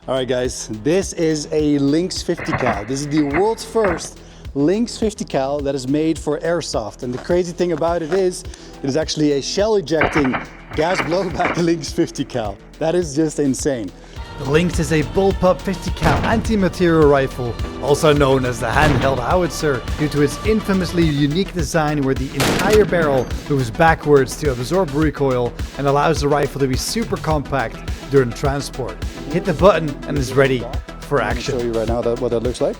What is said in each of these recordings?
All right, guys, this is a Lynx 50 cal. This is the world's first Lynx 50 cal that is made for airsoft. And the crazy thing about it is actually a shell ejecting gas blowback Lynx 50 cal. That is just insane. The Lynx is a bullpup 50 cal anti-material rifle, also known as the handheld howitzer, due to its infamously unique design where the entire barrel moves backwards to absorb recoil and allows the rifle to be super compact during transport. Hit the button and it's ready for action. I'll show you right now what that looks like.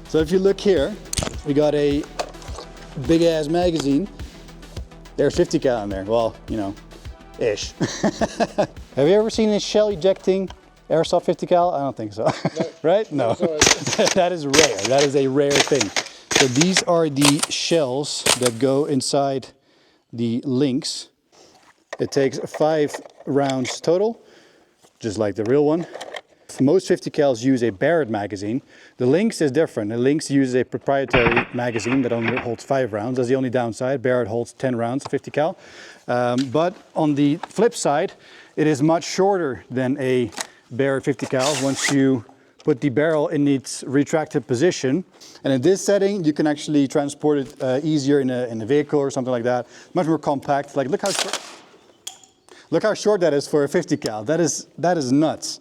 So if you look here, we got a big ass magazine. There's 50 cal in there. Well, you know, ish. Have you ever seen a shell ejecting airsoft 50 cal? I don't think so. Right? No. That is rare. That is a rare thing. So these are the shells that go inside the Lynx. It takes 5 rounds total, just like the real one. Most 50 cals use a Barrett magazine. The Lynx is different. The Lynx uses a proprietary magazine that only holds 5 rounds. That's the only downside. Barrett holds 10 rounds, 50 cal. But on the flip side, it is much shorter than a Barrett 50 cal once you put the barrel in its retracted position. And in this setting, you can actually transport it easier in a vehicle or something like that. Much more compact. Like, look how short that is for a 50 cal. That is nuts.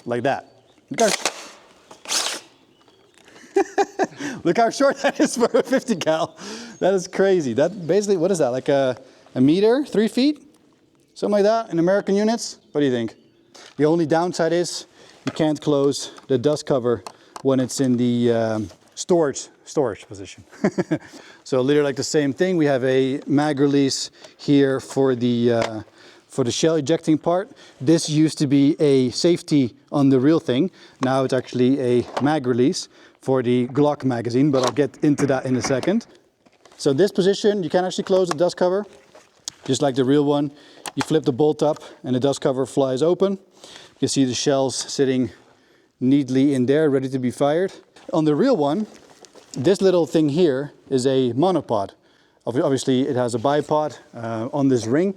Like that. Look how short that is for a 50 cal. That is crazy. That basically, what is that? Like a meter, 3 feet? Something like that in American units? What do you think? The only downside is you can't close the dust cover when it's in the storage position. So literally like the same thing. We have a mag release here for the shell ejecting part. This used to be a safety on the real thing. Now it's actually a mag release for the Glock magazine, but I'll get into that in a second. So this position, you can actually close the dust cover, just like the real one. You flip the bolt up and the dust cover flies open. You can see the shells sitting neatly in there, ready to be fired. On the real one, this little thing here is a monopod. Obviously it has a bipod on this ring.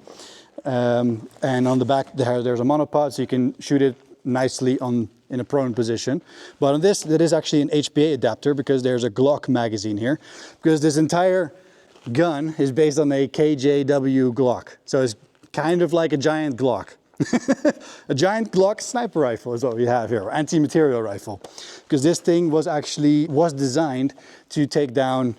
And on the back there's a monopod, so you can shoot it nicely in a prone position. But on this, that is actually an HPA adapter because there's a Glock magazine here. Because this entire gun is based on a KJW Glock. So it's kind of like a giant Glock. A giant Glock sniper rifle is what we have here, or anti-material rifle. Because this thing was designed to take down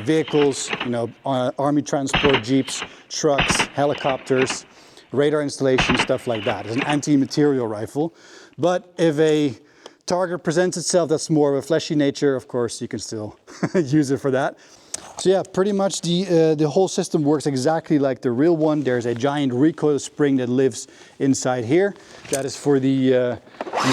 vehicles, you know, army transport jeeps, trucks, helicopters, radar installations, stuff like that. It's an anti-material rifle. But if a target presents itself that's more of a fleshy nature, of course, you can still use it for that. So yeah, pretty much the whole system works exactly like the real one. There's a giant recoil spring that lives inside here. That is for the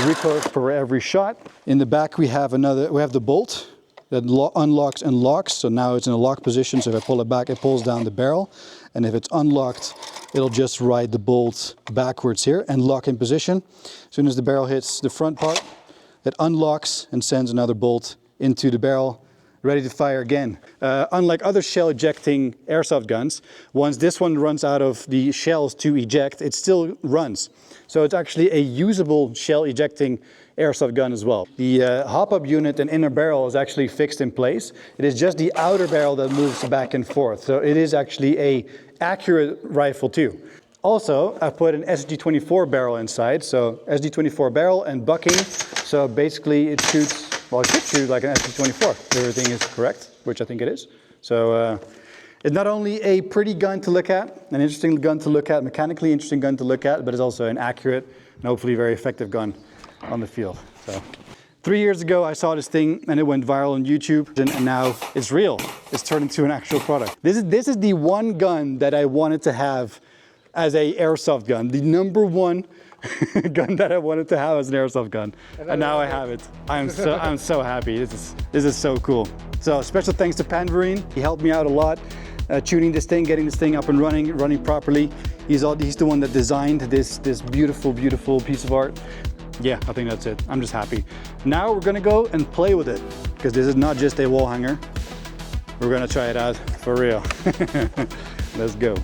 recoil for every shot. In the back we have the bolt that unlocks and locks. So now it's in a lock position. So if I pull it back, it pulls down the barrel. And if it's unlocked, it'll just ride the bolt backwards here and lock in position. As soon as the barrel hits the front part, it unlocks and sends another bolt into the barrel, ready to fire again. Unlike other shell ejecting airsoft guns, once this one runs out of the shells to eject, it still runs. So it's actually a usable shell ejecting airsoft gun as well. The hop-up unit and inner barrel is actually fixed in place. It is just the outer barrel that moves back and forth. So it is actually a accurate rifle too. Also, I put an SG-24 barrel inside. So SG-24 barrel and bucking. So basically it shoots, well, it should shoot like an SG-24 if everything is correct, which I think it is. So it's not only a pretty gun to look at, an interesting gun to look at, mechanically interesting gun to look at, but it's also an accurate and hopefully very effective gun on the field. So 3 years ago I saw this thing and it went viral on YouTube, and now it's real. It's turned into an actual product. This is the one gun that I wanted to have as a airsoft gun. The number one gun that I wanted to have as an airsoft gun. And now I have it. I'm so happy. This is so cool. So special thanks to Panverine. He helped me out a lot. Tuning this thing, getting this thing up and running properly. He's the one that designed this beautiful piece of art. Yeah, I think that's it. I'm just happy. Now we're gonna go and play with it, because this is not just a wall hanger. We're gonna try it out For real. Let's go.